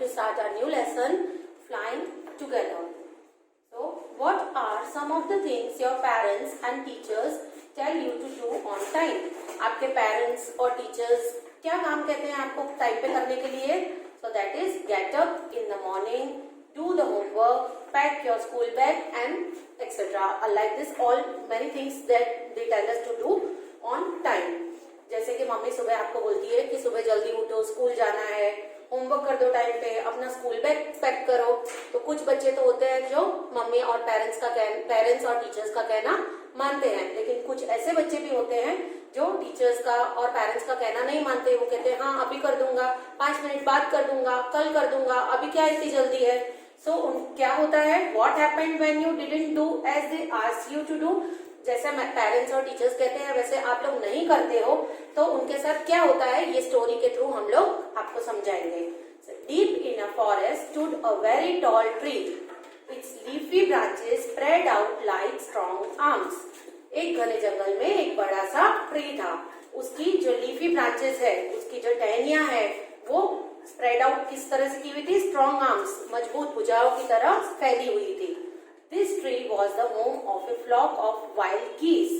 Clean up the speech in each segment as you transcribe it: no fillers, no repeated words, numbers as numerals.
to start our new lesson, Flying Together. So, what are some of the things your parents and teachers tell you to do on time? आपके parents और teachers क्या काम कहते हैं आपको time पे करने के लिए? So that is get up in the morning, do the homework, pack your school bag and etc. Like this, all many things that they tell us to do on time. जैसे कि mummy सुबह आपको बोलती है कि सुबह जल्दी उठो, स्कूल जाना है, होमवर्क कर दो टाइम पे, अपना स्कूल बैग पैक करो. तो कुछ बच्चे तो होते हैं जो मम्मी और पेरेंट्स और टीचर्स का कहना मानते हैं, लेकिन कुछ ऐसे बच्चे भी होते हैं जो टीचर्स का और पेरेंट्स का कहना नहीं मानते. वो कहते हैं हाँ अभी कर दूंगा, 5 मिनट बाद कर दूंगा, कल कर दूंगा, अभी क्या इतनी जल्दी है. सो क्या होता है, what happened when you didn't do as they ask you to do. जैसे पेरेंट्स और टीचर्स कहते हैं वैसे आप लोग नहीं करते हो, तो उनके साथ क्या होता है ये स्टोरी के थ्रू हम लोग आपको समझाएंगे. Deep in a forest stood a very tall tree. It's leafy branches spread out like strong arms. एक घने जंगल में एक बड़ा सा ट्री था. उसकी जो लीफी ब्रांचेस है, उसकी जो टहनियां है, वो स्प्रेड आउट किस तरह से की हुई थी, स्ट्रॉन्ग आर्म्स, मजबूत भुजाओं की तरह फैली हुई थी. This tree was the home of a flock of wild geese.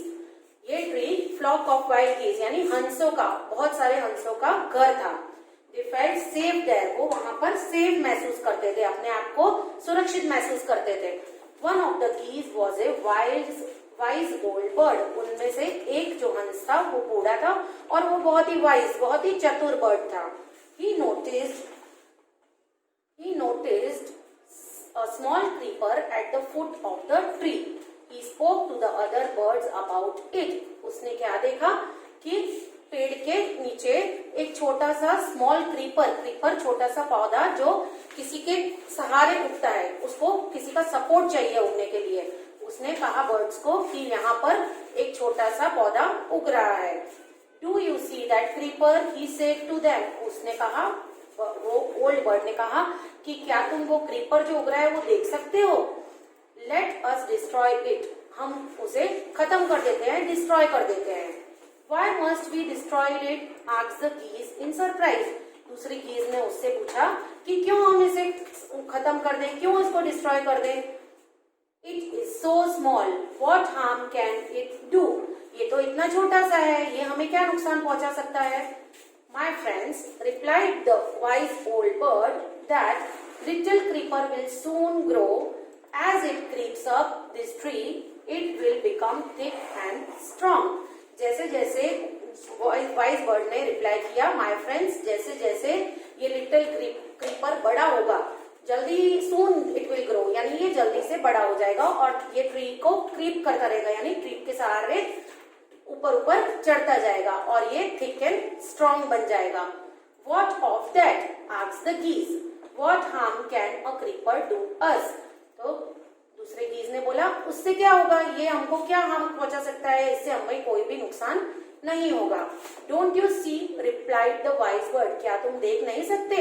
ये tree flock of wild geese यानी हंसों का, बहुत सारे हंसों का घर था. They felt safe there. वो वहां पर सेफ महसूस करते थे, अपने आप को सुरक्षित महसूस करते थे. One of the geese was a wise old bird. उनमें से एक जो हंस था वो बूढ़ा था और वो बहुत ही वाइज, बहुत ही चतुर बर्ड था. He noticed a small creeper at the foot of the tree. He spoke to the other birds about it. उसने क्या देखा कि पेड़ के नीचे एक छोटा सा स्मॉल क्रीपर छोटा सा पौधा जो किसी के सहारे उगता है, उसको किसी का सपोर्ट चाहिए उगने के लिए. उसने कहा बर्ड्स को कि यहाँ पर एक छोटा सा पौधा उग रहा है. Do you see that creeper? He said to them. उसने कहा, वो ओल्ड बर्ड ने कहा कि क्या तुम वो क्रीपर जो उग रहा है वो देख सकते हो. Let us destroy it. हम उसे खत्म कर देते हैं, डिस्ट्रॉय कर देते हैं. Why must we destroy it? asked the geese in surprise. दूसरी गीज ने उससे पूछा कि क्यों हम इसे खत्म कर दें, क्यों इसको डिस्ट्रॉय कर दें. It is so small. What harm can it do? ये तो इतना छोटा सा है, ये हमें क्या नुकसान पहुंचा सकता है. My friends, replied the wise old bird, that little creeper will soon grow. As it creeps up this tree, it will become thick and strong. जैसे जैसे wise bird ने रिप्लाई किया, my friends, जैसे जैसे ये little creeper बड़ा होगा, जल्दी soon it will grow, यानी ये जल्दी से बड़ा हो जाएगा और ये ट्री को क्रीप करता रहेगा, यानी ट्री के सहारे ऊपर ऊपर चढ़ता जाएगा और ये थिक एंड स्ट्रॉन्ग बन जाएगा. What of that? asked the geese. What harm can a creeper do us? तो दूसरे गीज ने बोला उससे क्या होगा, ये हमको क्या हार्म पहुंचा सकता है, इससे हमें कोई भी नुकसान नहीं होगा. Don't you see? replied the wise bird. क्या तुम देख नहीं सकते?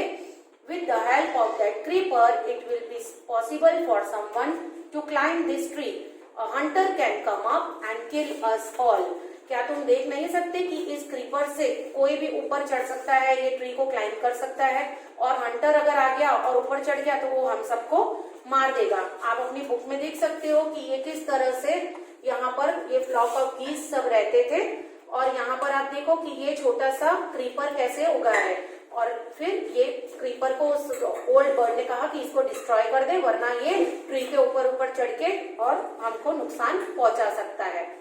With the help of that creeper, it will be possible for someone to climb this tree. A hunter can come up and kill us all. क्या तुम देख नहीं सकते कि इस क्रीपर से कोई भी ऊपर चढ़ सकता है, ये ट्री को क्लाइंब कर सकता है, और हंटर अगर आ गया और ऊपर चढ़ गया तो वो हम सबको मार देगा. आप अपनी बुक में देख सकते हो कि ये किस तरह से यहाँ पर ये फ्लॉक ऑफ गीज सब रहते थे, और यहाँ पर आप देखो कि ये छोटा सा क्रीपर कैसे उगा है. और फिर ये क्रीपर को उस ओल्ड बर्ड ने कहा कि इसको डिस्ट्रॉय कर दे, वरना ये ट्री के ऊपर चढ़ के और हमको नुकसान पहुंचा सकता है.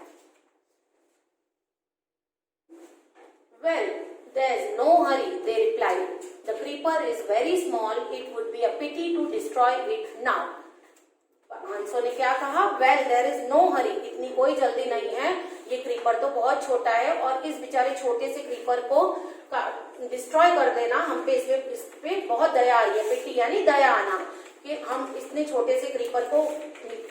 Well, there is no hurry, they replied. The creeper is very small. It would be a pity to destroy it now. हंसों ने क्या कहा, Well, there is no hurry. इतनी कोई जल्दी नहीं है, ये क्रीपर तो बहुत छोटा है और इस बेचारे छोटे से क्रीपर को डिस्ट्रॉय कर देना हम पे, इस पे बहुत दया आ रही है. पिटी यानी दया आना, कि हम इतने छोटे से क्रीपर को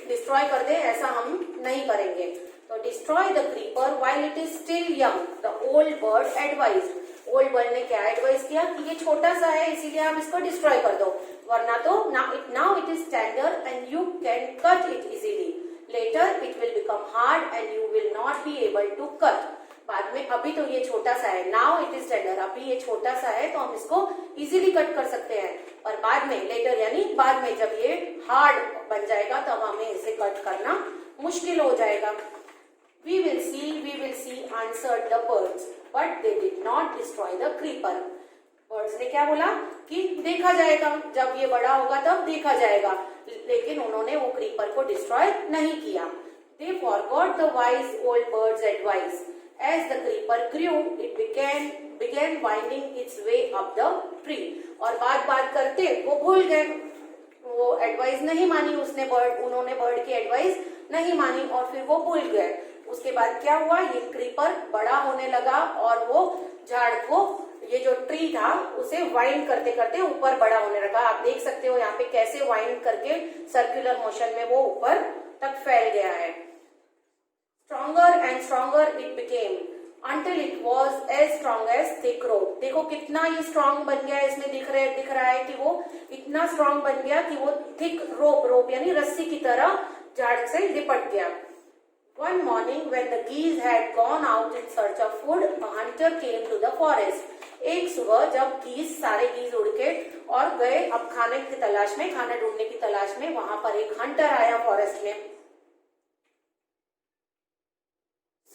डिस्ट्रॉय कर दे, ऐसा हम नहीं करेंगे. तो destroy the creeper while it is still young, the old bird advised. Old bird ने क्या एडवाइस किया कि ये छोटा सा है इसीलिए आप इसको डिस्ट्रॉय कर दो, वरना तो now it is tender and you can cut it easily. Later it will become hard and you will not be able to cut. बाद में, अभी तो ये छोटा सा है, नाउ इट इज टेंडर, अभी ये छोटा सा है तो हम इसको इजीली कट कर सकते हैं, पर बाद बाद में, लेटर यानी बाद में, जब ये हार्ड बन जाएगा तब हमें इसे कट करना मुश्किल हो जाएगा। We will see, answered the birds, but they did not destroy the creeper. Birds ने क्या बोला कि देखा जाएगा, जब ये बड़ा होगा तब देखा जाएगा, लेकिन उन्होंने वो क्रीपर को डिस्ट्रॉय नहीं किया। They forgot the wise old bird's advice. As the creeper grew, it began winding its way up the tree. और बात करते वो भूल गए, वो एडवाइस नहीं मानी उन्होंने बर्ड की एडवाइस नहीं मानी और फिर वो भूल गए। उसके बाद क्या हुआ, ये क्रीपर बड़ा होने लगा और वो झाड़ को, ये जो ट्री था उसे वाइंड करते करते ऊपर बड़ा होने लगा। आप देख सकते हो यहाँ पे कैसे वाइंड करके सर्कुलर मोशन में वो ऊपर तक फैल गया है। Stronger and stronger it became until it was as strong as thick rope. देखो कितना ये स्ट्रॉन्ग बन गया है, इसमें दिख रहा है कि वो इतना स्ट्रॉन्ग बन गया कि वो थिक रोप यानी रस्सी की तरह झाड़ से लिपट गया। One morning when the geese had gone out in search of food, a hunter came to the forest. एक सुबह जब सारे गीज उड़ के और गए अब खाने की तलाश में, खाना ढूंढने की तलाश में, वहां पर एक हंटर आया फॉरेस्ट में।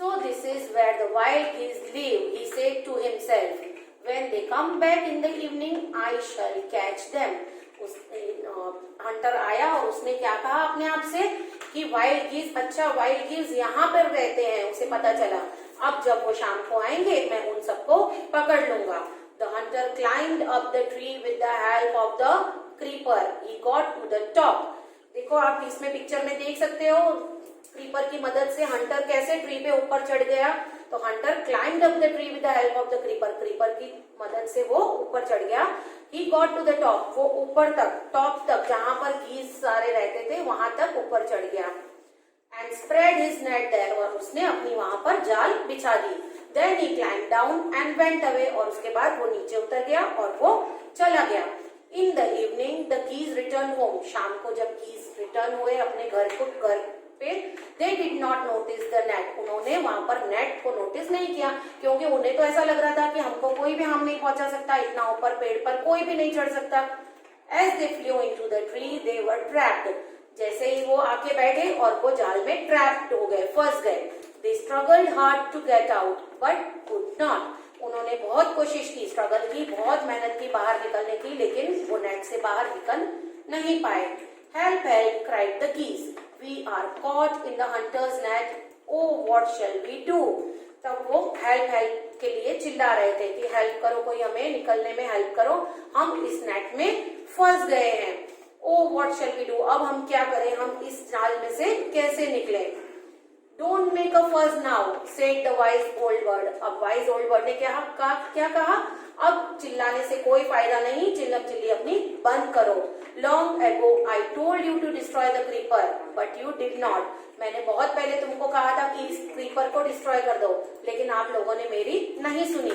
So this is where the wild geese live, he said to himself. When they come back in the evening, I shall catch them. Hunter आया और उसने क्या कहा अपने आप से कि वाइल्ड गीज, अच्छा वाइल्ड गीज यहाँ पर रहते हैं, उसे पता चला। अब जब वो शाम को आएंगे मैं उन सबको पकड़ लूंगा। The hunter climbed up the tree with the help of the creeper. He got to the top. देखो आप इसमें पिक्चर में देख सकते हो क्रीपर की मदद से हंटर कैसे ट्री पे ऊपर चढ़ गया। तो hunter climbed up the tree with the help of the creeper, creeper की मदद से वो ऊपर चढ़ गया। He got to the top, वो ऊपर तक, टॉप तक, जहां पर गीज सारे रहते थे वहां तक ऊपर चढ़ गया। And spread his net there, और उसने अपनी वहां पर जाल बिछा दी। Then he climbed down and went away, और उसके बाद वो नीचे उतर गया और वो चला गया। In the evening the geese return home, शाम को जब गीज रिटर्न हुए अपने घर पे, they did not notice the net, उन्होंने वहां पर नेट को नोटिस नहीं किया, क्योंकि उन्हें तो ऐसा लग रहा था कि हमको कोई भी हार्म नहीं पहुंचा सकता, इतना ऊपर पेड़ पर कोई भी नहीं चढ़ सकता। As they flew into the tree, they were trapped. जैसे ही वो आके बैठे और वो जाल में ट्रैप्ड हो गए, फंस गए। They struggled hard to get out, but could not. उन्होंने बहुत कोशिश की, स्ट्रगल की, बहुत मेहनत की बाहर निकलने की, लेकिन वो नेट से बाहर निकल नहीं पाए। Help, help, cried the geese. We are caught in the hunter's net. Oh, what shall we do? तब वो हेल्प हेल्प के लिए चिल्ला रहे थे कि हेल्प करो, कोई हमें निकलने में हेल्प करो, हम इस नेट में फंस गए हैं। Oh, what shall we do? अब हम क्या करें, हम इस जाल में से कैसे निकले? Don't make a fuss now, said the wise old bird. अब wise old bird ने क्या कहा? अब चिल्लाने से कोई फायदा नहीं, चिल्लम चिल्ली अपनी बंद करो। Long ago I told you to destroy the creeper, but you did not. मैंने बहुत पहले तुमको कहा था कि इस क्रीपर को डिस्ट्रॉय कर दो, लेकिन आप लोगों ने मेरी नहीं सुनी।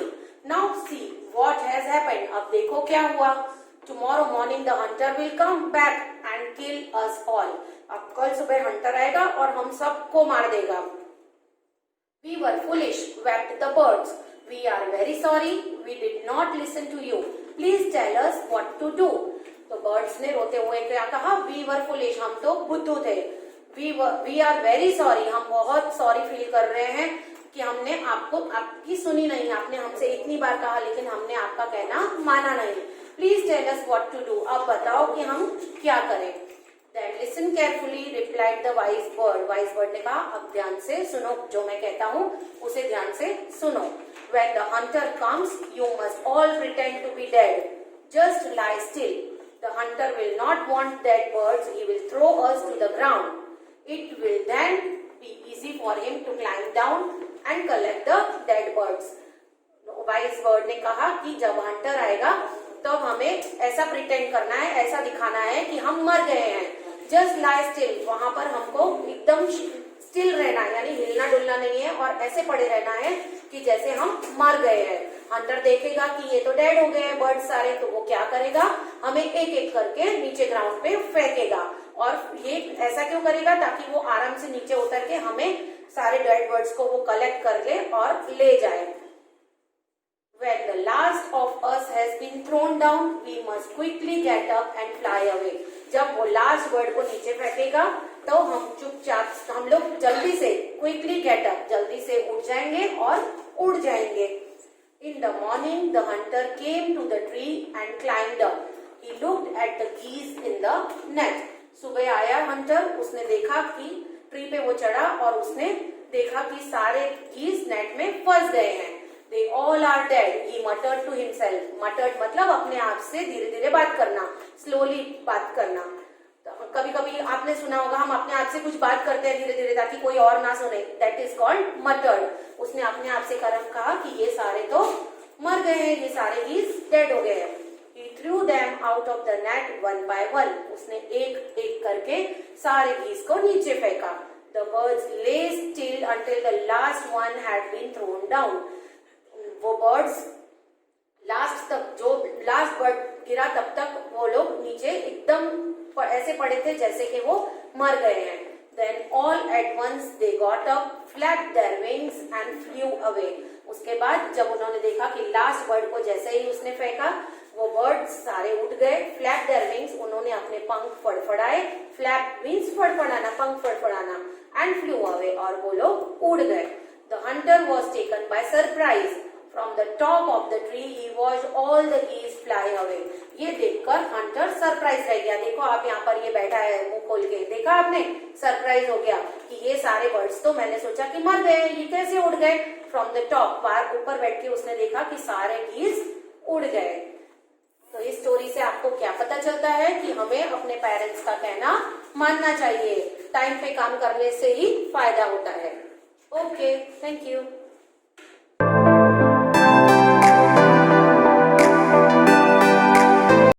Now see what has happened. अब देखो क्या हुआ। Tomorrow morning the hunter will come back and kill us all. अब कल सुबह हंटर आएगा और हम सबको मार देगा। We were foolish, wept the birds. We are very sorry, we did not listen to you. Please tell us what to do. तो बर्ड्स ने रोते हुए क्या कहा? We were foolish, हम तो बुद्धू थे। We are very sorry, हम बहुत सॉरी फील कर रहे हैं कि हमने आपकी सुनी नहीं, आपने हमसे इतनी बार कहा लेकिन हमने आपका कहना माना नहीं। Please tell us what to do. अब बताओ कि हम क्या करें। Then listen carefully, replied the wise bird. Wise bird ने कहा अब ध्यान से सुनो, जो मैं कहता हूँ उसे ध्यान से सुनो। When the hunter comes, you must all pretend to be dead. Just lie still. The hunter will not want dead birds. He will throw us to the ground. It will then be easy for him to climb down and collect the dead birds. Wise bird ने कहा कि जब Hunter आएगा तब हमें ऐसा pretend करना है, ऐसा दिखाना है कि हम मर गए हैं। जस्ट लाई स्टिल, वहां पर हमको एकदम स्टिल रहना है, यानी हिलना डुलना नहीं है और ऐसे पड़े रहना है कि जैसे हम मर गए हैं। हंटर देखेगा कि ये तो डेड हो गए हैं बर्ड सारे, तो वो क्या करेगा, हमें एक एक करके नीचे ग्राउंड पे फेंकेगा। और ये ऐसा क्यों करेगा? ताकि वो आराम से नीचे उतर के हमें सारे डेड बर्ड्स को वो कलेक्ट कर ले और ले जाए। When the last of us has been thrown down, we must quickly get up and fly away. जब वो लास्ट बर्ड को नीचे फेंकेगा तो हम चुपचाप हम लोग जल्दी से क्विकली गेट अप जल्दी से उठ जाएंगे और उड़ जाएंगे. In the morning, the hunter came to the tree and climbed up. He looked at the geese in the net. सुबह आया हंटर, उसने देखा कि ट्री पे वो चढ़ा और उसने देखा कि सारे गीज नेट में फंस गए हैं. They all are dead, he muttered to himself. Muttered मतलब अपने आप से धीरे धीरे बात करना, slowly बात करना. कभी कभी आपने सुना होगा हम अपने आप से कुछ बात करते हैं धीरे धीरे ताकि कोई और ना सुने. That is called muttered. उसने अपने आप से कहा कि ये सारे तो मर गए हैं, ये सारे गीज डेड हो गए हैं. He threw them out of the net one by one. उसने एक एक करके सारे गीज को नीचे फेंका. The birds lay still until the last one had been thrown down. वो बर्ड्स लास्ट तक जो लास्ट बर्ड गिरा तब तक वो लोग नीचे एकदम ऐसे पड़े थे जैसे कि वो मर गए हैं. Then all at once they got up, flapped their wings and flew away. उसके बाद जब उन्होंने देखा कि लास्ट बर्ड को जैसे ही उसने फेंका वो बर्ड्स सारे उठ गए. फ्लैप देयर विंग्स उन्होंने अपने पंख फड़फड़ाए. फ्लैप मीन्स फड़फड़ाना, पंख फड़फड़ाना. एंड फ्लू अवे और वो लोग उड़ गए. The hunter was taken by surprise. From the top of the tree he watched all the geese fly away. ये देखकर हंटर सरप्राइज रह गया. देखो आप यहाँ पर ये बैठा है मुंह खोल के, देखा आपने, सरप्राइज हो गया कि ये सारे बर्ड्स तो मैंने सोचा कि मर गए, ये कैसे उड़ गए. फ्रॉम द टॉप, बाहर ऊपर बैठ के उसने देखा कि सारे गीज उड़ गए. तो इस स्टोरी से आपको क्या पता चलता है कि हमें अपने पेरेंट्स का कहना मानना चाहिए. टाइम पे काम करने से ही फायदा होता है. Okay, thank you.